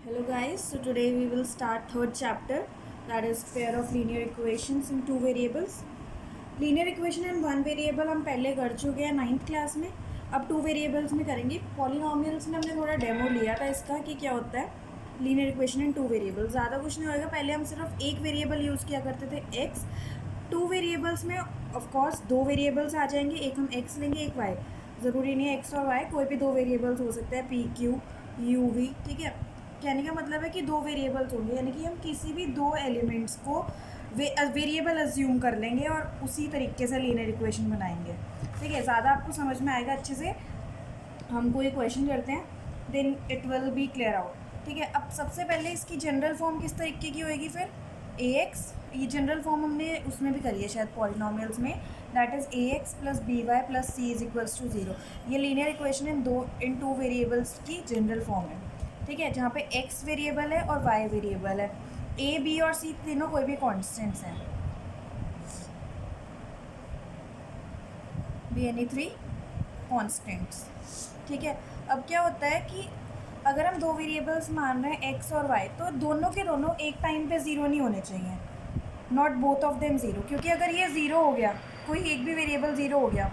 Hello guys, so today we will start third chapter, that is pair of linear equations in two variables. Linear equation in one variable हम पहले कर चुके हैं 9th class में. अब two variables में करेंगे. पॉलिनॉमियल्स में हमने थोड़ा डेमो लिया था इसका कि क्या होता है linear equation in two variable. ज़्यादा कुछ नहीं होएगा. पहले हम सिर्फ एक वेरिएबल यूज़ किया करते थे x. टू वेरिएबल्स में ऑफकोर्स दो वेरिएबल्स आ जाएंगे. एक हम x लेंगे, एक y. ज़रूरी नहीं है x और y, कोई भी दो वेरिएबल्स हो सकते हैं, p q u v. ठीक है, कहने का मतलब है कि दो वेरिएबल्स होंगे, यानी कि हम किसी भी दो एलिमेंट्स को वेरिएबल अज्यूम कर लेंगे और उसी तरीके से लीनियर इक्वेशन बनाएंगे. ठीक है, ज़्यादा आपको समझ में आएगा अच्छे से. हम कोई क्वेश्चन करते हैं, then it will be clear out. ठीक है, अब सबसे पहले इसकी जनरल फॉर्म किस तरीके की होएगी. फिर ए एक्स, ये जनरल फॉर्म हमने उसमें भी करी है शायद पॉलिनॉमियल्स में, that is a x plus b Y plus c is equals to zero. ये linear equation in two variables की जनरल फॉर्म है. ठीक है, जहाँ पे x वेरिएबल है और y वेरिएबल है. a b और c तीनों कोई भी कॉन्स्टेंट्स हैं. Be any three constants. ठीक है, अब क्या होता है कि अगर हम दो वेरिएबल्स मान रहे हैं x और y, तो दोनों के दोनों एक टाइम पे ज़ीरो नहीं होने चाहिए. Not both of them zero, क्योंकि अगर ये ज़ीरो हो गया, कोई एक भी वेरिएबल ज़ीरो हो गया,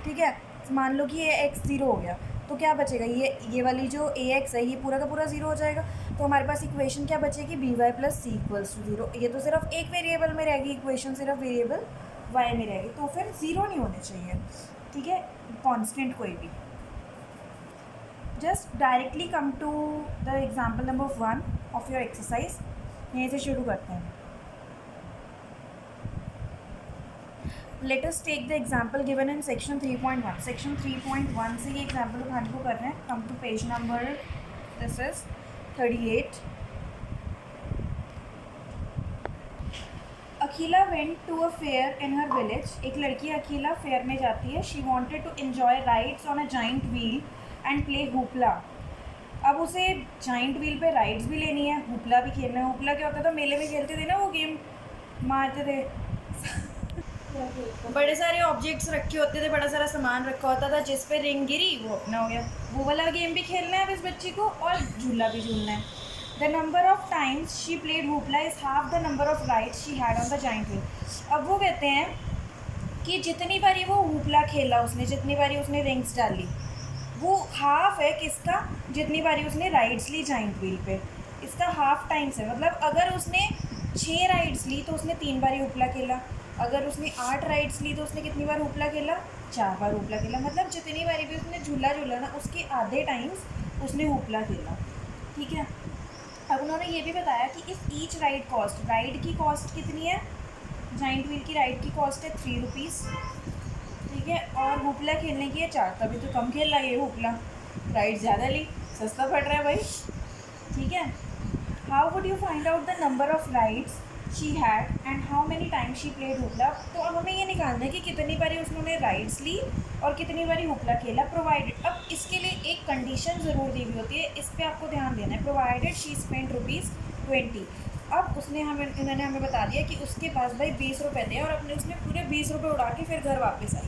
ठीक है, मान लो कि ये x ज़ीरो हो गया, तो क्या बचेगा, ये वाली जो ए एक्स है ये पूरा का पूरा ज़ीरो हो जाएगा. तो हमारे पास इक्वेशन क्या बचेगी, B Y plus C equals to zero. ये तो सिर्फ एक वेरिएबल में रहेगी इक्वेशन, सिर्फ वेरिएबल वाई में रहेगी, तो फिर ज़ीरो नहीं होने चाहिए. ठीक है, कांस्टेंट कोई भी. Just directly come to the example number 1 of your exercise. यहीं से शुरू करते हैं. Let us take the example given in section 3.1. Section 3.1 से ये example उठाने को कर रहे हैं. Come to page number, this is 38. Akhila went to a fair in her village. एक लड़की अखिला फेयर में जाती है. She wanted to enjoy rides on a giant wheel and play hoopla. अब उसे giant wheel पे राइड्स भी लेनी है, होपला भी खेलना है. होपला क्या होता था, मेले में खेलते थे ना, वो गेम मारते थे. बड़े सारे ऑब्जेक्ट्स रखे होते थे, बड़ा सारा सामान रखा होता था, जिस पे रिंग गिरी वो अपना हो गया. वो वाला गेम भी खेलना है इस बच्ची को, और झूला भी झूलना है. The number of times she played hoopla is half the number of rides she had on the giant wheel. अब वो कहते हैं कि जितनी बारी वो होपला खेला उसने, जितनी बारी उसने रिंग्स डाली, वो हाफ है किसका, जितनी बारी उसने राइड्स ली जाइंट व्हील पे, इसका हाफ टाइम्स है. मतलब अगर उसने 6 राइड्स ली तो उसने 3 बारी होपला खेला. अगर उसने 8 राइड्स ली तो उसने कितनी बार होपला खेला, 4 बार होपला खेला. मतलब जितनी बारी भी उसने झूला झूला ना, उसके आधे टाइम्स उसने होपला खेला. ठीक है, अब उन्होंने ये भी बताया कि if each ride cost, ride की कॉस्ट कितनी है, जाइंट व्हील की राइड की कॉस्ट है 3 रुपीज़. ठीक है, और होपला खेलने की है 4. तभी तो कम खेल रहा है ये होपला, राइड ज़्यादा ली, सस्ता पड़ रहा है भाई. ठीक है, how would you find out the number of rides she had and how many time she played hoopla. तो अब हमें ये निकालना है कि कितनी बारी उसने राइड्स ली और कितनी बारी होपला खेला. प्रोवाइडेड, अब इसके लिए एक कंडीशन ज़रूर दी हुई होती है, इस पर आपको ध्यान देना है. Provided she spend ₹20. अब उसने इन्होंने हमें बता दिया कि उसके पास भाई 20 रुपये थे, और अपने उसने पूरे 20 रुपये उड़ा के फिर घर वापस आई.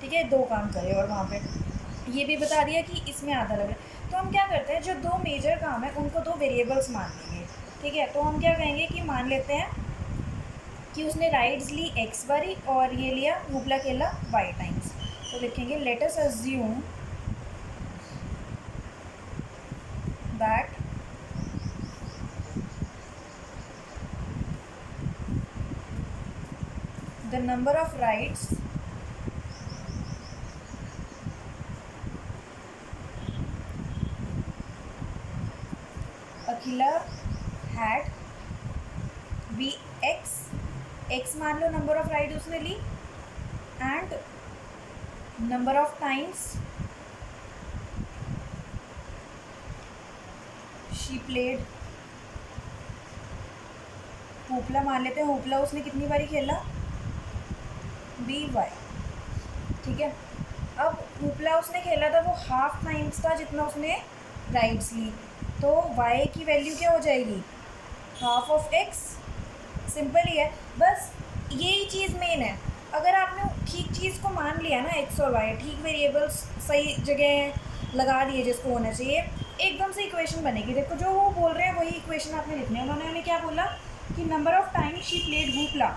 ठीक है, 2 काम करे, और वहाँ पर ये भी बता दिया कि इसमें आधा लग रहा है. तो हम क्या करते हैं, जो 2 मेजर काम है उनको 2 वेरिएबल्स मान लेंगे. ठीक है, तो हम क्या कहेंगे कि मान लेते हैं कि उसने राइड्स ली x बारी और ये लिया होपला खेला y टाइम्स. तो लिखेंगे let us assume that the number of rides Akhila had be x मान लो नंबर ऑफ राइड उसने ली, and number of times she played hoopla. मान लेते हैं होपला उसने कितनी बारी खेला, बी वाई. ठीक है, अब होपला उसने खेला था वो हाफ टाइम्स था जितना उसने राइड्स ली, तो y की वैल्यू क्या हो जाएगी, हाफ ऑफ x. सिंपल ही है, बस यही चीज़ मेन है. अगर आपने ठीक चीज़ को मान लिया ना, x और y ठीक वेरिएबल्स सही जगह लगा दिए जिसको होना चाहिए, एकदम से इक्वेशन बनेगी। देखो जो वो बोल रहे हैं वही इक्वेशन आपने लिखनी है। उन्होंने हमें क्या बोला कि number of time she played hoopla,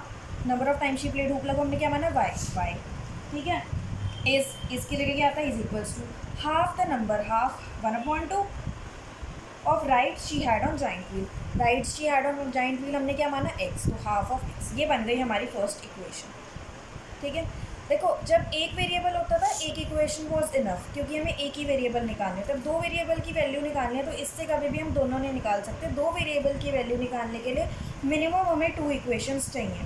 number of time she played hoopla को हमने क्या माना वाई, ठीक है। इसकी जगह क्या आता है, is equals to half the number, half 1/2 of rides she had on giant wheel, rides she had on giant wheel हमने क्या माना एक्स, तो हाफ ऑफ एक्स। ये बन गई हमारी फर्स्ट इक्वेशन, ठीक है। देखो जब एक वेरिएबल होता था एक इक्वेशन वॉज इनफ, क्योंकि हमें एक ही वेरिएबल निकालनी है। तब दो वेरिएबल की वैल्यू निकालनी है तो इससे कभी भी हम दोनों नहीं निकाल सकते। दो वेरिएबल की वैल्यू निकालने के लिए मिनिमम हमें 2 इक्वेशंस चाहिए।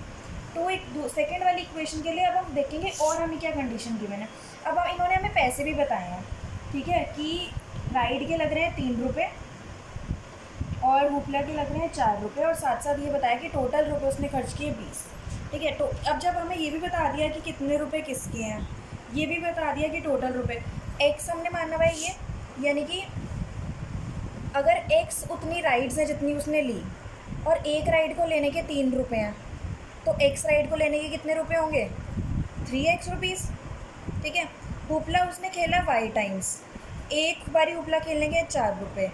सेकेंड वाली इक्वेशन के लिए अब हम देखेंगे और हमें क्या कंडीशन गिवन है। अब इन्होंने हमें पैसे भी बताए हैं, ठीक है, कि राइड के लग रहे हैं 3 रुपये और हुपला के लग रहे हैं 4 रुपये, और साथ साथ ये बताया कि टोटल रुपये उसने खर्च किए 20, ठीक है। तो अब जब हमें ये भी बता दिया कि कितने रुपए किसके हैं, ये भी बता दिया कि टोटल रुपए एक्स हमने माना भाई ये, यानी कि अगर एक्स उतनी राइड्स हैं जितनी उसने ली और एक राइड को लेने के 3 रुपये हैं, तो एक्स राइड को लेने के कितने रुपए होंगे, 3x रुपीज़, ठीक है। हुपला उसने खेला वाई टाइम्स, एक बारी हुपला खेलने के 4 रुपये,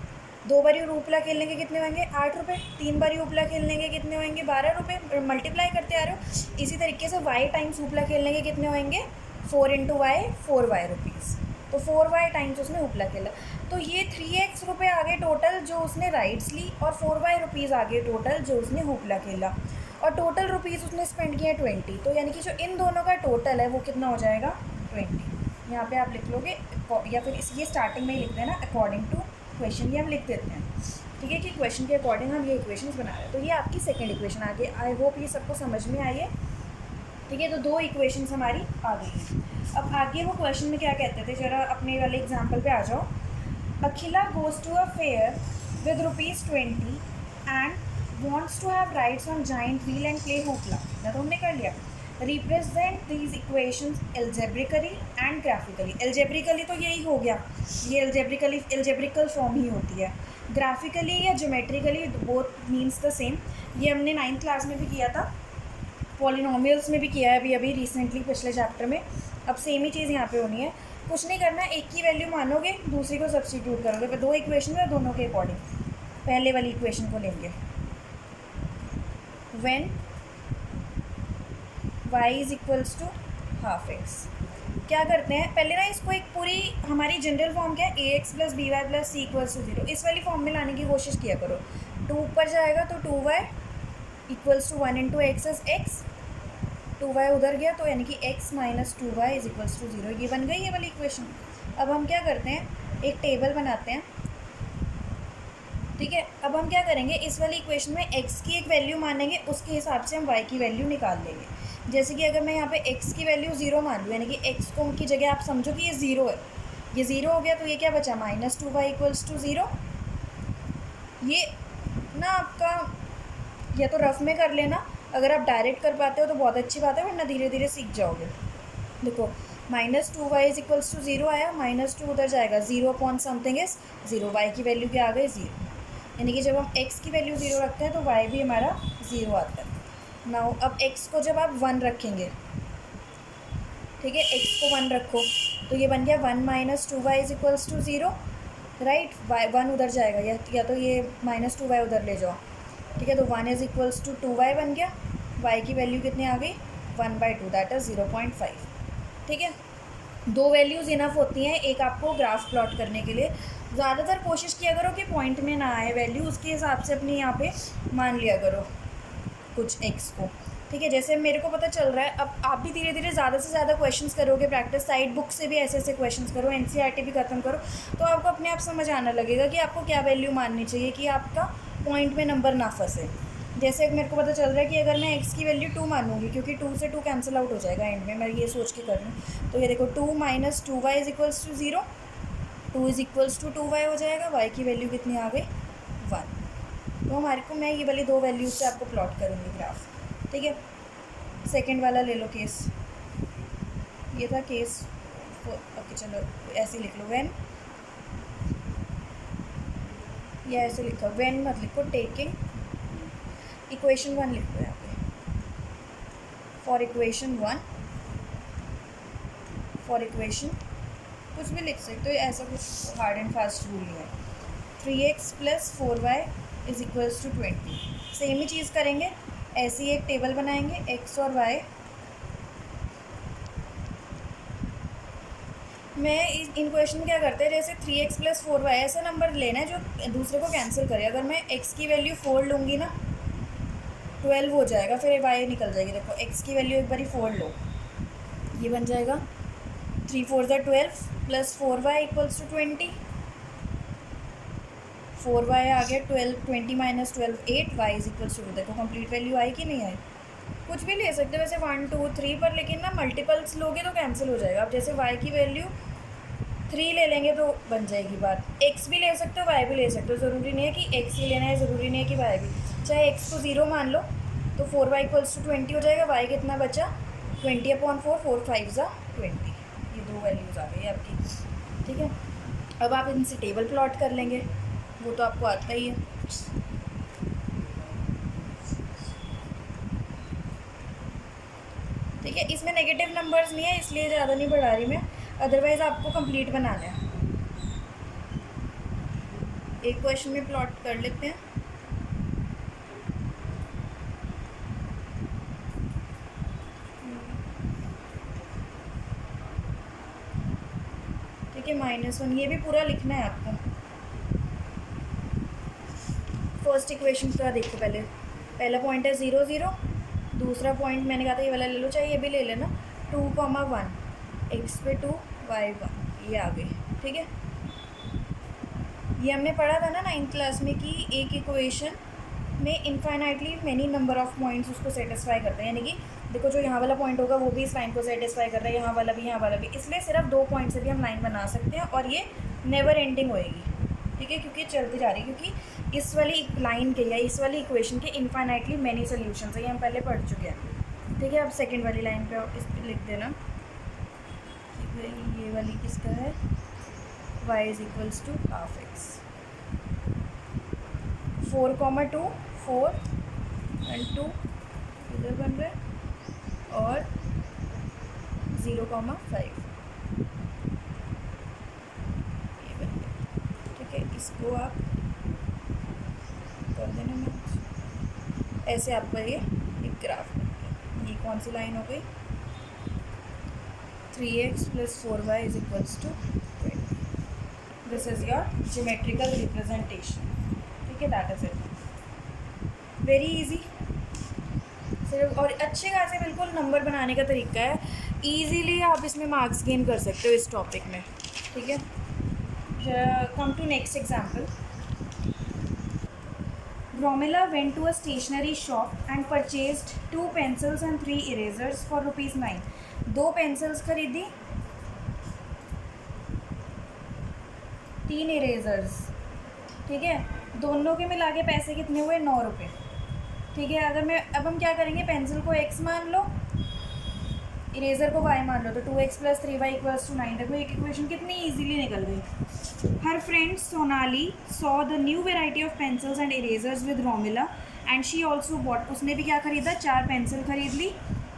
2 बारी हुपला खेलने के कितने होंगे 8 रुपये, 3 बारी हुपला खेलने के कितने होंगे 12 रुपये, मल्टीप्लाई करते आ रहे हो। इसी तरीके से वाई टाइम्स हुपला खेलने के कितने होंगे 4 × वाई 4y रुपीज़, तो 4y टाइम्स उसने हुपला खेला, तो ये 3x रुपये आ गए टोटल जो उसने राइड्स ली, और 4y रुपीज़ आ गए टोटल जो उसने हुपला खेला, और टोटल रुपीज़ उसने स्पेंड किया 20। तो यानी कि जो इन दोनों का टोटल है वो कितना हो जाएगा 20। यहाँ पे आप लिख लोगे, या फिर ये स्टार्टिंग में ही लिख देना अकॉर्डिंग टू क्वेश्चन, ये हम लिख देते हैं, ठीक है, कि क्वेश्चन के अकॉर्डिंग हम ये इक्वेशंस बना रहे हैं। तो ये आपकी सेकंड इक्वेशन आ गई। आई होप ये सबको समझ में आई है, ठीक है। तो 2 इक्वेशंस हमारी आ गई हैं। अब आगे वो क्वेश्चन में क्या कहते थे, जरा अपने वाले एग्जाम्पल पे आ जाओ। Akhila goes to a fair with ₹20 and wants to have rides on giant wheel and play hoopla, ना तो हमने कर लिया। Represent these equations algebraically and graphically. Algebraically तो यही हो गया, ये एल्जेब्रिकल फॉर्म ही होती है। ग्राफिकली या geometrically both means the same. ये हमने 9th क्लास में भी किया था, पॉलिनोमियल्स में भी किया है अभी अभी रिसेंटली पिछले चैप्टर में। अब सेम ही चीज़ यहाँ पे होनी है, कुछ नहीं करना, एक की वैल्यू मानोगे दूसरी को सब्स्टिट्यूट करोगे, फिर 2 इक्वेशन है दोनों के अकॉर्डिंग। पहले वाली इक्वेशन को लेंगे, when y is equals to half x. क्या करते हैं पहले ना, इसको एक पूरी हमारी जनरल फॉर्म क्या है ax + by + c = 0, इस वाली फॉर्म में लाने की कोशिश किया करो। 2 ऊपर जाएगा तो 2y = 1 × x is x, 2y उधर गया तो यानी कि x - 2y = 0। ये बन गई ये वाली इक्वेशन। अब हम क्या करते हैं, एक टेबल बनाते हैं, ठीक है। अब हम क्या करेंगे, इस वाली इक्वेशन में x की एक वैल्यू मानेंगे, उसके हिसाब से हम y की वैल्यू निकाल लेंगे। जैसे कि अगर मैं यहाँ पे x की वैल्यू 0 मान लूँ, यानी कि x को की जगह आप समझो कि ये 0 है, ये 0 हो गया, तो ये क्या बचा -2y = 0। ये ना आपका या तो रफ में कर लेना, अगर आप डायरेक्ट कर पाते हो तो बहुत अच्छी बात है, वरना धीरे धीरे सीख जाओगे। देखो -2y = 0 आया, -2 उधर जाएगा, 0 अपॉन समथिंग इज 0, y की वैल्यू क्या आ गई 0, यानी कि जब हम x की वैल्यू 0 रखते हैं तो y भी हमारा 0 आता है। नाउ अब x को जब आप 1 रखेंगे, ठीक है, x को 1 रखो तो ये बन गया 1 - 2y = 0, राइट। y 1 उधर जाएगा, या तो ये -2y उधर ले जाओ, ठीक है, तो 1 = 2y बन गया। y की वैल्यू कितनी आ गई 1/2, दैट इज़ 0.5, ठीक है। 2 वैल्यूज़ इनफ होती हैं एक आपको ग्राफ प्लॉट करने के लिए। ज़्यादातर कोशिश किया करो कि पॉइंट में ना आए वैल्यू, उसके हिसाब से अपनी यहाँ पे मान लिया करो कुछ x को, ठीक है। जैसे मेरे को पता चल रहा है, अब आप भी धीरे धीरे ज़्यादा से ज़्यादा क्वेश्चंस करोगे, प्रैक्टिस साइड बुक से भी ऐसे ऐसे क्वेश्चंस करो, NCERT भी ख़त्म करो, तो आपको अपने आप समझ आने लगेगा कि आपको क्या वैल्यू माननी चाहिए कि आपका पॉइंट में नंबर ना फंसे। जैसे मेरे को पता चल रहा है कि अगर मैं x की वैल्यू 2 मानूंगी, क्योंकि 2 से 2 कैंसिल आउट हो जाएगा एंड में, मैं ये सोच के कर रही हूँ, तो ये देखो 2 - 2y = 0, 2 = 2y हो जाएगा, y की वैल्यू कितनी आ गई 1। तो हमारे को मैं ये वाली 2 वैल्यूज़ से आपको प्लॉट करूँगी ग्राफ, ठीक है। सेकंड वाला ले लो केस, ये था केस, ओके चलो ऐसे लिख लो, व्हेन, या ऐसे लिखो व्हेन मत लिखो, टेकिंग इक्वेशन 1 लिख दो यहाँ पे, फॉर इक्वेशन 1, फॉर इक्वेशन कुछ भी लिख सकते हो, ऐसा कुछ हार्ड एंड फास्ट रूल नहीं है। 3x plus 4y is equals to 20। Same ही चीज़ करेंगे, ऐसी एक टेबल बनाएंगे x और y। मैं इन क्वेश्चन में क्या करते हैं, जैसे 3x प्लस 4y ऐसा नंबर लेना है जो दूसरे को कैंसिल करे। अगर मैं x की वैल्यू 4 लूँगी ना 12 हो जाएगा, फिर y निकल जाएगी। देखो x की वैल्यू एक बार 4 लो, ये बन जाएगा 3 4 ज़ा 12 plus 4y equals to 20। 4y आ गया 12, 20 minus 12 8, y is equals to, देखो कंप्लीट वैल्यू आई कि नहीं आई। कुछ भी ले सकते हो वैसे 1 2 3 पर, लेकिन ना मल्टीपल्स लोगे तो कैंसिल हो जाएगा। अब जैसे y की वैल्यू 3 ले लेंगे तो बन जाएगी बात। x भी ले सकते हो, y भी ले सकते हो, ज़रूरी नहीं है कि x ही लेना है, ज़रूरी नहीं है कि y भी। चाहे x को 0 मान लो तो 4y इक्वल्स टू 20 हो जाएगा। y कितना बचा 20/4, 4 5 ज़ा 20। ये दो वैल्यूज़ आ गई आपकी, ठीक है। अब आप इनसे टेबल प्लॉट कर लेंगे, वो तो आपको आता ही है। ठीक है, इसमें नेगेटिव नंबर्स नहीं है इसलिए ज़्यादा नहीं बढ़ा रही मैं, अदरवाइज़ आपको कंप्लीट बनाना है। एक क्वेश्चन में प्लॉट कर लेते हैं। ठीक है, -1 ये भी पूरा लिखना है आपको। फर्स्ट इक्वेशन का देखो, पहला पॉइंट है 0 0, दूसरा पॉइंट मैंने कहा था ये वाला ले लो, चाहे ये भी ले लेना। 2,1 x पे 2 y 1, ये आ गई। ठीक है, ये हमने पढ़ा था ना 9th क्लास में कि एक इक्वेशन में infinitely many number of points उसको सेटिस्फाई करते हैं। यानी कि देखो जो यहाँ वाला पॉइंट होगा वो भी इस लाइन को सेटिस्फाई कर रहा है, यहाँ वाला भी, यहाँ वाला भी, इसलिए सिर्फ 2 पॉइंट से भी हम लाइन बना सकते हैं और ये नेवर एंडिंग होएगी। ठीक है, क्योंकि चलती जा रही है, क्योंकि इस वाली लाइन के या इस वाली इक्वेशन के इनफाइनाइटली मैनी सोल्यूशंस है, ये हम पहले पढ़ चुके हैं। ठीक है, अब सेकेंड वाली लाइन पे इस पर लिख देना, ये वाली किसका है, y is equals to half x। 4,2 4 and 2 इधर बन रहा है, और 0,5 ये बन गया। ठीक है, इसको आप कर देना मैच, ऐसे आपका ये एक ग्राफ बन गया। ये कौन सी लाइन हो गई, 3x plus 4y is equals to 20। This is your geometrical representation. ठीक है, that is it, very easy. सिर्फ और अच्छे खासे बिल्कुल नंबर बनाने का तरीका है, इजीली आप इसमें मार्क्स गेन कर सकते हो इस टॉपिक में। ठीक है, come to next example. Romila went to a stationery shop and purchased 2 pencils and 3 erasers for ₹9। 2 pencils खरीदी, 3 इरेजर्स। ठीक है, दोनों के मिला के पैसे कितने हुए, 9 रुपये। ठीक है, अगर मैं अब हम क्या करेंगे, पेंसिल को x मान लो, इरेज़र को y मान लो, तो 2x plus 3y equals to 9। देखो एक इक्वेशन कितनी इजीली निकल गई। हर friend Sonali saw the new variety of pencils and erasers with Romila and she also bought. उसने भी क्या खरीदा, 4 पेंसिल खरीद ली,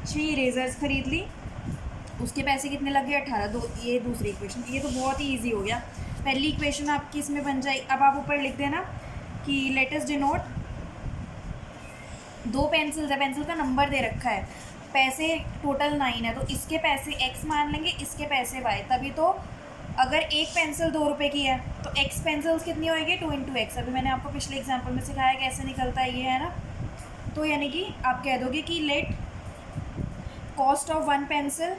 6 इरेजर्स खरीद ली, उसके पैसे कितने लग गए, 18। ये दूसरी इक्वेशन, ये तो बहुत ही ईजी हो गया। पहली इक्वेशन आपकी इसमें बन जाए। अब आप ऊपर लिख देना कि लेट अस डिनोट, 2 पेंसिल्स है, पेंसिल का नंबर दे रखा है, पैसे टोटल 9 है, तो इसके पैसे x मान लेंगे, इसके पैसे y। तभी तो अगर एक पेंसिल 2 रुपये की है तो x पेंसिल्स कितनी होएगी, 2 × x। अभी मैंने आपको पिछले एग्जाम्पल में सिखाया कैसे निकलता है, ये है ना। तो यानी कि आप कह दोगे कि let cost of 1 pencil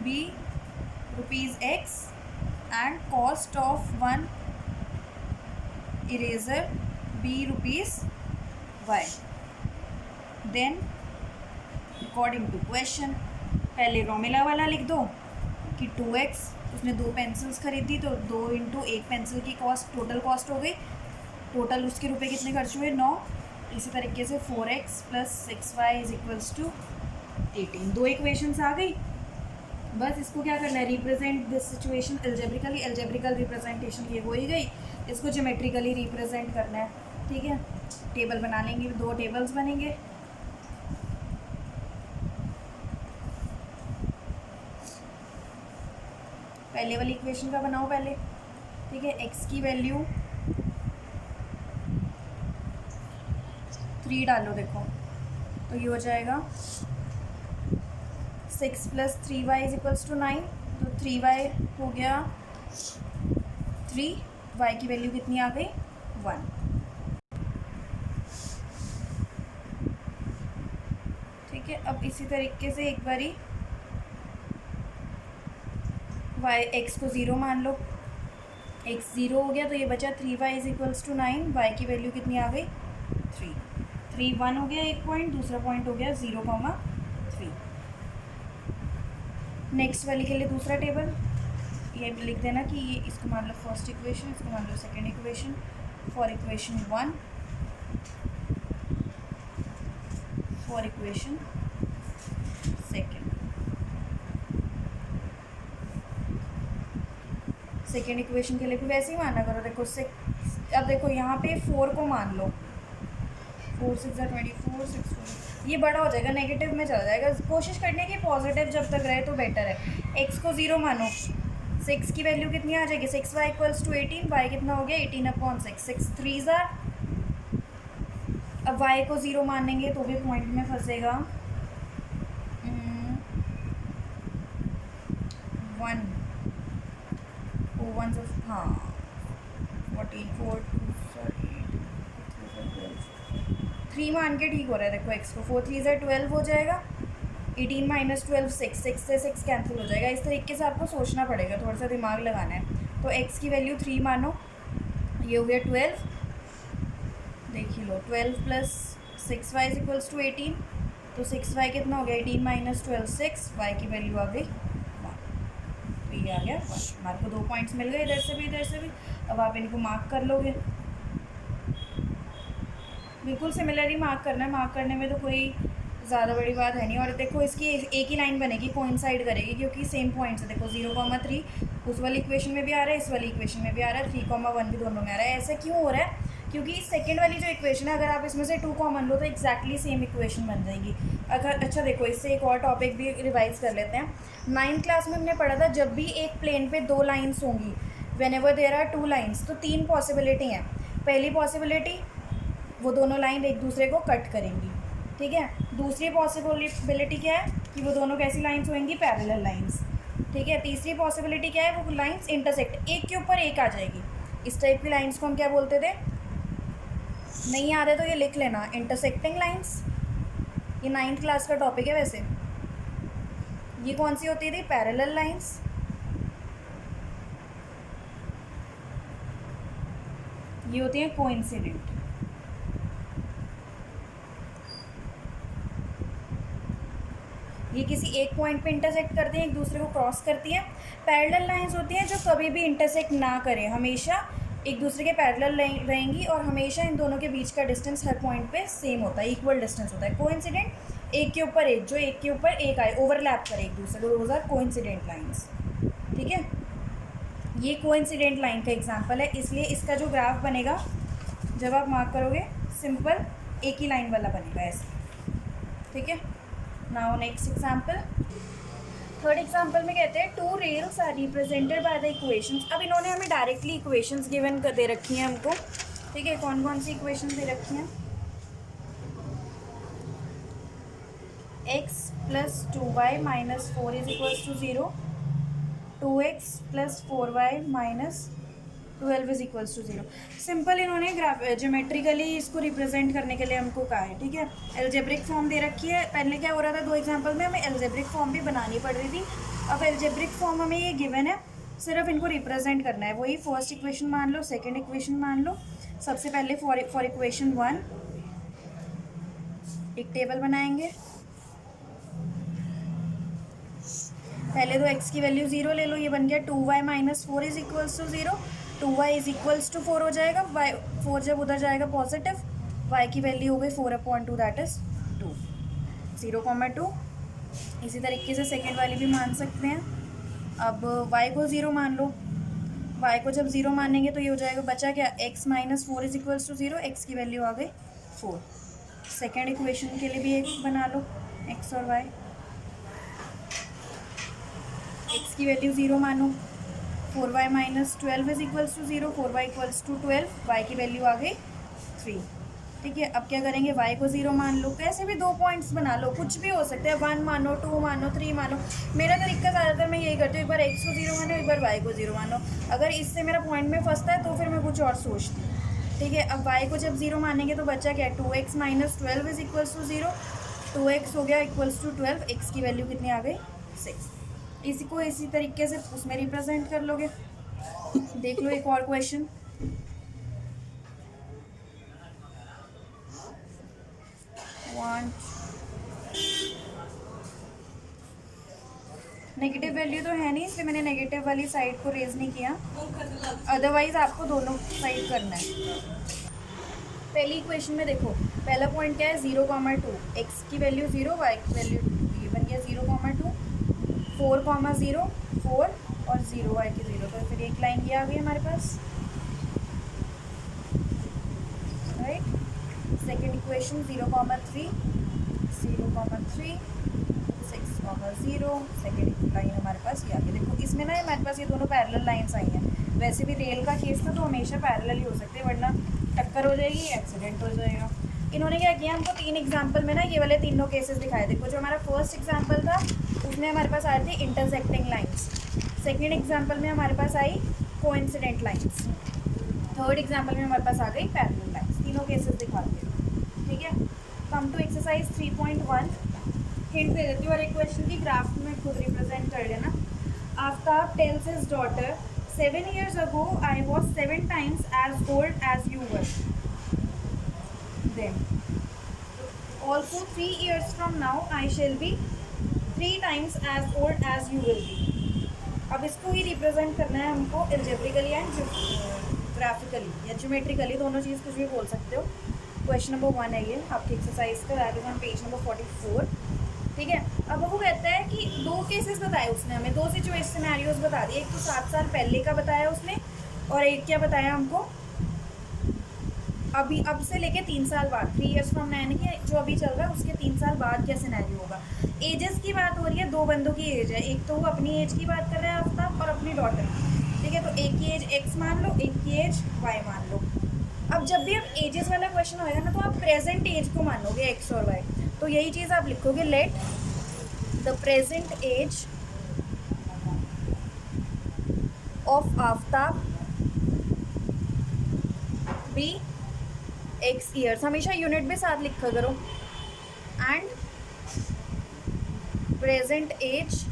be ₹x and cost of 1 eraser be ₹y। then according to question, पहले रोमिला वाला लिख दो कि 2x, उसने 2 पेंसिल्स खरीदी तो 2 × 1 पेंसिल की कॉस्ट, टोटल कॉस्ट हो गई, टोटल उसके रुपए कितने खर्च हुए, 9। इसी तरीके से 4x plus 6y is equals to 18। 2 equations आ गई। बस इसको क्या करना है, represent this situation algebraically. Algebraical representation ये हो ही गई, इसको ज्योमेट्रिकली रिप्रेजेंट करना है। ठीक है, टेबल बना लेंगे, 2 टेबल्स बनेंगे। पहले वाली इक्वेशन का बनाओ पहले, ठीक है। एक्स की वैल्यू 3 डालो, देखो तो ये हो जाएगा 6 + 3y = 9, तो 3y हो गया 3, y की वैल्यू कितनी आ गई 1। ठीक है, अब इसी तरीके से एक बारी x को 0 मान लो, x 0 हो गया तो ये बचा 3y = 9, y की वैल्यू कितनी आ गई 3, 3 1 हो गया एक पॉइंट, दूसरा पॉइंट हो गया 0,3। नेक्स्ट वाली के लिए दूसरा टेबल ये लिख देना कि ये इसको मान लो फर्स्ट इक्वेशन, इसको मान लो second equation. For equation 1, for equation second equation के लिए भी वैसे ही माना करो। देखो अब देखो यहाँ पे 4 को मान लो, 4 6 24, 6 4, ये बड़ा हो जाएगा, नेगेटिव में चला जाएगा। कोशिश करने की पॉजिटिव जब तक रहे तो बेटर है। एक्स को 0 मानो, 6 की वैल्यू कितनी आ जाएगी 6y = 18, y कितना हो गया 18/6, 6 3 ज़ा। अब y को 0 मानेंगे तो भी पॉइंट में फंसेगा 1 1 हाँ 14 4 3 मान के ठीक हो रहा है। देखो x को 4 3 ज़ा 12 हो जाएगा, 18 - 12 6, 6 से 6 कैंसिल हो जाएगा। इस तरीके से आपको सोचना पड़ेगा, थोड़ा सा दिमाग लगाना है। तो x की वैल्यू 3 मानो, ये हो गया 12, देख ही लो 12 + 6y = 18, तो 6y कितना हो गया 18 - 12 6, y की वैल्यू आ गई 1, तो ये आ गया 1। हमारे को 2 पॉइंट्स मिल गए, इधर से भी इधर से भी। अब आप इनको मार्क कर लोगे, बिल्कुल सिमिलर ही मार्क करना है, मार्क करने में तो कोई ज़्यादा बड़ी बात है नहीं। और देखो इसकी एक ही लाइन बनेगी, कोइंसाइड करेगी, क्योंकि सेम पॉइंट्स है। देखो 0,3 उस वाली इक्वेशन में भी आ रहा है, इस वाली इक्वेशन में भी आ रहा है, 3,1 भी दोनों में आ रहा है। ऐसा क्यों हो रहा है? क्योंकि सेकंड वाली जो इक्वेशन है, अगर आप इसमें से 2 कॉमन लो तो एग्जैक्टली सेम इक्वेशन बन जाएगी। अगर अच्छा देखो, इससे एक और टॉपिक भी रिवाइज कर लेते हैं। 9th क्लास में हमने पढ़ा था, जब भी एक प्लेन पे 2 लाइन्स होंगी, whenever there are 2 lines, तो 3 पॉसिबिलिटी हैं। पहली पॉसिबिलिटी, वो दोनों लाइन एक दूसरे को कट करेंगी, ठीक है। दूसरी पॉसिबिलिटी क्या है कि वो दोनों कैसी लाइन्स होंगी, पैरेलल लाइन्स, ठीक है। तीसरी पॉसिबिलिटी क्या है, वो लाइन्स इंटरसेक्ट, एक के ऊपर एक आ जाएगी। इस टाइप की लाइन्स को हम क्या बोलते थे, नहीं याद है तो ये लिख लेना, इंटरसेक्टिंग लाइन्स। ये 9th क्लास का टॉपिक है वैसे। ये कौन सी होती थी, पैरेलल लाइन्स। ये होती है कोइंसिडेंट। ये किसी एक पॉइंट पे इंटरसेक्ट करती हैं, एक दूसरे को क्रॉस करती हैं। पैरेलल लाइंस होती हैं जो कभी भी इंटरसेक्ट ना करें, हमेशा एक दूसरे के पैरेलल रहेंगी, और हमेशा इन दोनों के बीच का डिस्टेंस हर पॉइंट पे सेम होता है, इक्वल डिस्टेंस होता है। कोइंसिडेंट, एक के ऊपर एक, जो एक के ऊपर एक आए, ओवरलैप करे एक दूसरे को, दोज आर कोइंसिडेंट लाइन्स, ठीक है। ये कोइंसिडेंट लाइन का एग्जाम्पल है, इसलिए इसका जो ग्राफ बनेगा जब आप मार्क करोगे, सिंपल एक ही लाइन वाला बनेगा ऐसे, ठीक है। Now next example, third example में कहते हैं 2 rails are represented by the equations. अब इन्होंने हमें डायरेक्टली इक्वेशंस गिवन कर दे रखी हैं हमको, ठीक है। कौन कौन सी इक्वेशंस दे रखी हैं, x + 2y - 4 = 0, 2x + 4y - 12 = 0। Simple इन्होंने ज्योमेट्रिकली इसको रिप्रेजेंट करने के लिए हमको कहा है, ठीक है। एल्जेब्रिक फॉर्म दे रखी है। पहले क्या हो रहा था, 2 एग्जांपल में हमें एल्जेब्रिक फॉर्म भी बनानी पड़ रही थी। अब एल्जेब्रिक फॉर्म हमें ये गिवन है, सिर्फ इनको रिप्रेजेंट करना है। वही फर्स्ट इक्वेशन मान लो, सेकेंड इक्वेशन मान लो। सबसे पहले फॉर इक्वेशन 1 एक टेबल बनाएंगे। पहले तो x की वैल्यू 0 ले लो, ये बन गया 2y - 4 = 0, 2y = 4 हो जाएगा। 4 जब उधर जाएगा पॉजिटिव, y की वैल्यू हो गई 4/2, दैट इज़ 2, 0,2। इसी तरीके से सेकेंड वाली भी मान सकते हैं। अब y को 0 मान लो, y को जब 0 मानेंगे तो ये हो जाएगा, बचा क्या, x - 4 = 0, x की वैल्यू आ गई 4। सेकेंड इक्वेशन के लिए भी एक बना लो, x और y। x की वैल्यू 0 मानो, 4y minus 12 is equals to 0, 4y equals to 12, y की वैल्यू आ गई 3। ठीक है, अब क्या करेंगे, y को 0 मान लो, कैसे भी 2 पॉइंट्स बना लो, कुछ भी हो सकता है, 1 मानो, 2 मानो, 3 मानो। मेरा तरीका ज़्यादातर मैं यही करती हूँ, एक बार x को 0 मानो, एक बार y को 0 मानो। अगर इससे मेरा पॉइंट में फंसता है तो फिर मैं कुछ और सोचती हूँ। ठीक है, अब y को जब 0 मानेंगे तो बच्चा क्या है, 2x minus 12 is equals to 0, 2x हो गया इक्वल्स टू 12, x की वैल्यू कितनी आ गई 6। इसी को इसी तरीके से उसमें रिप्रेजेंट कर लोगे। देख लो एक और क्वेश्चन। नेगेटिव वैल्यू तो है नहीं, इसलिए मैंने नेगेटिव वाली साइड को रेज नहीं किया, अदरवाइज आपको दोनों साइड करना है। पहली इक्वेशन में देखो, पहला पॉइंट क्या है, 0,2, एक्स की वैल्यू 0, वाई की वैल्यू 2, ये बन गया 0,2, 4,0, 4 और 0 वाई की 0, तो फिर एक लाइन ये आ गई हमारे पास, right. Second equation 0,3, 0,3, 6,0, second line हमारे पास ये आ गई। देखो इसमें ना हमारे पास ये दोनों पैरेलल लाइंस आई हैं। वैसे भी रेल का केस था तो हमेशा पैरेलल ही हो सकते हैं, वरना टक्कर हो जाएगी, एक्सीडेंट हो जाएगा। इन्होंने क्या किया, हमको 3 एग्जाम्पल में ना ये वाले तीनों केसेस दिखाए। देखो जो हमारा फर्स्ट एग्जाम्पल था उसमें हमारे पास आए थे इंटरसेक्टिंग लाइन्स, सेकेंड एग्जाम्पल में हमारे पास आई कोइंसिडेंट लाइन्स, थर्ड एग्जाम्पल में हमारे पास आ गई पैरेलल लाइन्स। तीनों केसेस दिखा दिए, ठीक है। कम टू एक्सरसाइज 3.1, हिंट दे देती हूँ और एक क्वेश्चन की ग्राफ में खुद रिप्रेजेंट कर लेना। Aftab tales his daughter 7 years ago I was 7 times as old as you were. Then also 3 years from now I shall be 3 times as old as you will be. अब इसको ही represent करना है हमको algebraically and graphically या geometrically, दोनों चीज़ कुछ भी बोल सकते हो। क्वेश्चन नंबर 1 है ये आपकी एक्सरसाइज का, that is on page number 44। ठीक है, अब वो कहता है कि 2 केसेस बताए उसने हमें, 2 सिचुएशन सिनेरियोज बता दिए। एक तो 7 साल पहले का बताया उसने, और एक क्या बताया हमको अभी, अब से लेके 3 साल बाद, 3 years फ्रॉम नाउ, यानी कि जो अभी चल रहा है उसके 3 साल बाद क्या सिनेरियो होगा। एजेस की बात हो रही है, 2 बंदों की एज है, एक तो वो अपनी एज की बात कर रहा है आफ्ताब और अपनी डॉटर। ठीक है, तो एक की एज x मान लो, एक की एज y मान लो। अब जब भी आप एजेस वाला क्वेश्चन होएगा ना, तो आप प्रेजेंट एज को मानोगे x और y, तो यही चीज़ आप लिखोगे, let the present age of Aftab be x years, हमेशा यूनिट भी साथ लिखा करो, and present age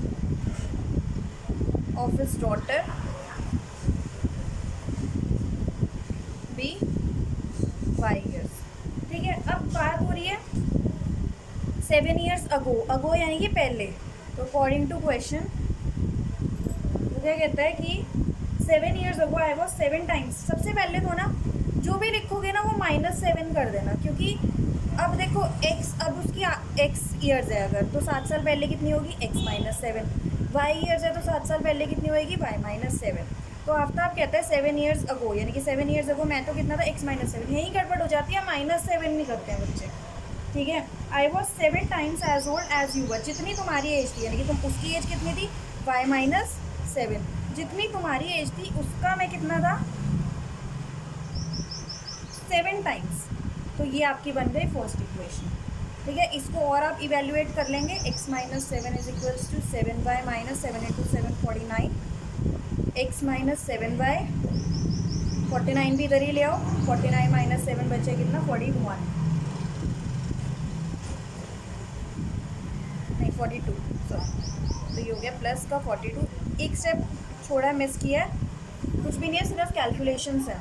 of his daughter be y years. ठीक है, अब बात हो रही है 7 years अगो, अगो यानी कि पहले, तो अकॉर्डिंग टू क्वेश्चन वो क्या कहता है कि 7 years ago I was 7 times। सबसे पहले तो ना जो भी लिखोगे ना वो -7 कर देना, क्योंकि अब देखो x, अब उसकी x ईयर्स है अगर, तो 7 साल पहले कितनी होगी x -7, y ईयर्स है तो 7 साल पहले कितनी होगी y -7। तो आफ्ताब कहता है 7 years अगो, यानी कि 7 years अगो मैं तो कितना था x -7, यही गड़बड़ हो जाती है, -7 नहीं करते हैं बच्चे। ठीक है, I was 7 times as old as you were, जितनी तुम्हारी एज थी, यानी कि तुम, उसकी एज कितनी थी y -7, जितनी तुम्हारी एज थी उसका मैं कितना था 7 times। तो ये आपकी बन गई फर्स्ट इक्वेशन। ठीक है, इसको और आप इवेल्युएट कर लेंगे, x -7 is equals to 7y -7 into 7 49, x -7y, 49 भी इधर ही ले आओ, 49 -7 बचे कितना 41, नहीं 42, सॉरी, तो ये हो गया प्लस का 42। एक स्टेप छोड़ा, मिस किया है, कुछ भी नहीं है, सिर्फ कैलकुलेशंस है।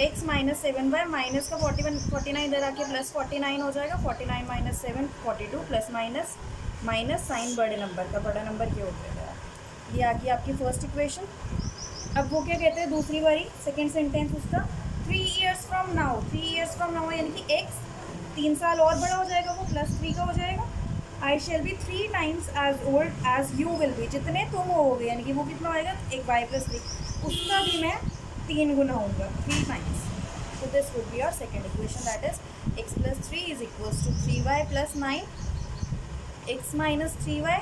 x -7y माइनस का 49 इधर आके प्लस 49 हो जाएगा, 49 - 7 42, प्लस माइनस माइनस साइन बड़े नंबर का, बड़ा नंबर ये हो गया। ये आ गई आपकी फर्स्ट इक्वेशन। अब वो क्या कहते हैं दूसरी बारी, सेकेंड सेंटेंस उसका, 3 years from now, 3 years from now यानी कि x 3 साल और बड़ा हो जाएगा, वो +3 का हो जाएगा। I shall be 3 times as old as you will be, जितने तुम होगे, यानी कि वो कितना होएगा, एक y + 3, उसका भी मैं 3 गुना होऊंगा, 3 times। So this would be our second equation, that is x + 3 is equals to 3y + 9, x - 3y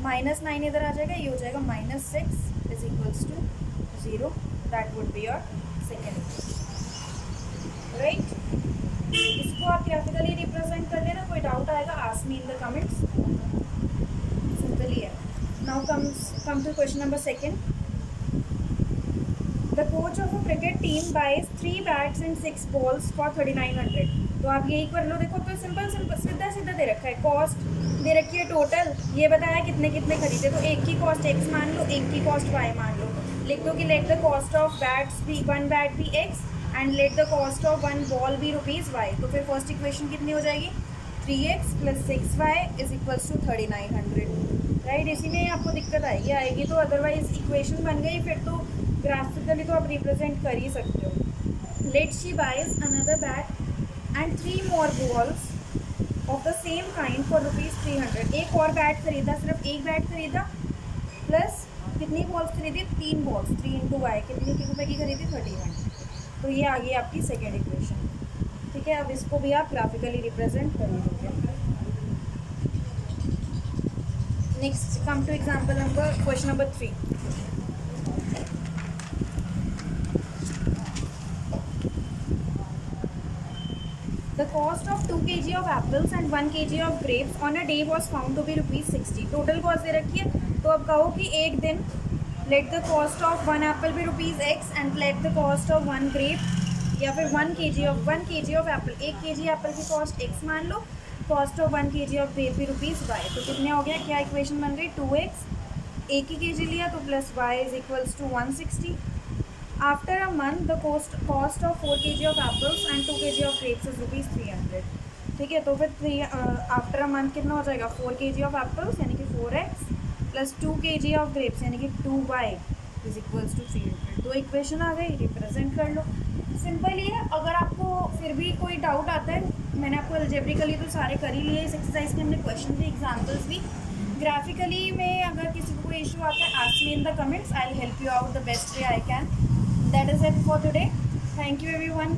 -9 इधर आ जाएगा, ये हो जाएगा -6 is equals to 0. That would be your second equation, right. इसको आप ग्राफिकली रिप्रेजेंट कर लेना. कोई डाउट आएगा ask me in the comments. Simple ही है. Now come to question number second. The coach of a cricket team buys 3 bats and 6 balls for 3900. तो आप यही कर लो. देखो तो सिंपल सीधा सीधा दे रखा है. कॉस्ट दे रखी है टोटल, ये बताया कितने कितने खरीदे. तो एक की कॉस्ट x मान लो, एक की कॉस्ट y मान लो. लिख दो कि let the cost of bats be 1 bat be x and let the cost of 1 ball be ₹y. तो फिर फर्स्ट इक्वेशन कितनी हो जाएगी? 3x + 6y is equals to 3900, right. इसी में आपको दिक्कत आएगी तो अदरवाइज इक्वेशन बन गई. फिर तो ग्राफिकली तो आप रिप्रेजेंट कर ही सकते हो. Let she buys another bat and 3 more balls of the same kind for ₹300. एक और बैट खरीदा, सिर्फ एक बैट खरीदा, प्लस कितनी बॉल्स खरीदी? 3 बॉल्स. 3 × y कितनी रुपए की खरीदी? 31. तो ये आ गई आपकी सेकेंड इक्वेशन. ठीक है, अब इसको भी आप ग्राफिकली रिप्रेजेंट कर लोगे. Next come to example number question number 3. The cost of 2 kg of apples and 1 kg of grapes on a day was found to be ₹60. Total cost दे रखी है. तो अब कहो कि एक दिन let the cost of 1 apple भी ₹x and let the cost of 1 grape या फिर 1 kg of apple. 1 kg apple की कॉस्ट x मान लो, cost of 1 kg of grape भी ₹y. तो कितने हो गया? क्या इक्वेशन बन गई? 2x, एक ही kg लिया तो plus y is equals to 160. After a month, the cost of 4 kg of apples and 2 kg of grapes is ₹300. ठीक है, तो फिर आफ्टर अ मंथ कितना हो जाएगा? 4 kg ऑफ एप्पल्स यानी कि 4x plus 2 kg of grapes यानी कि 2y इज इक्वल्स टू 300. दो इक्वेशन आ गई, रिप्रेजेंट कर लो. सिंपल ही है. अगर आपको फिर भी कोई डाउट आता है, मैंने आपको अलजेब्रिकली तो सारे कर ही लिए इस एक्सरसाइज के. हमने क्वेश्चन भी, एग्जाम्पल्स भी. ग्राफिकली में अगर किसी को कोई इशू आता है, ask me in the comments. I will help you out the best way I can. That is it for today. Thank you everyone.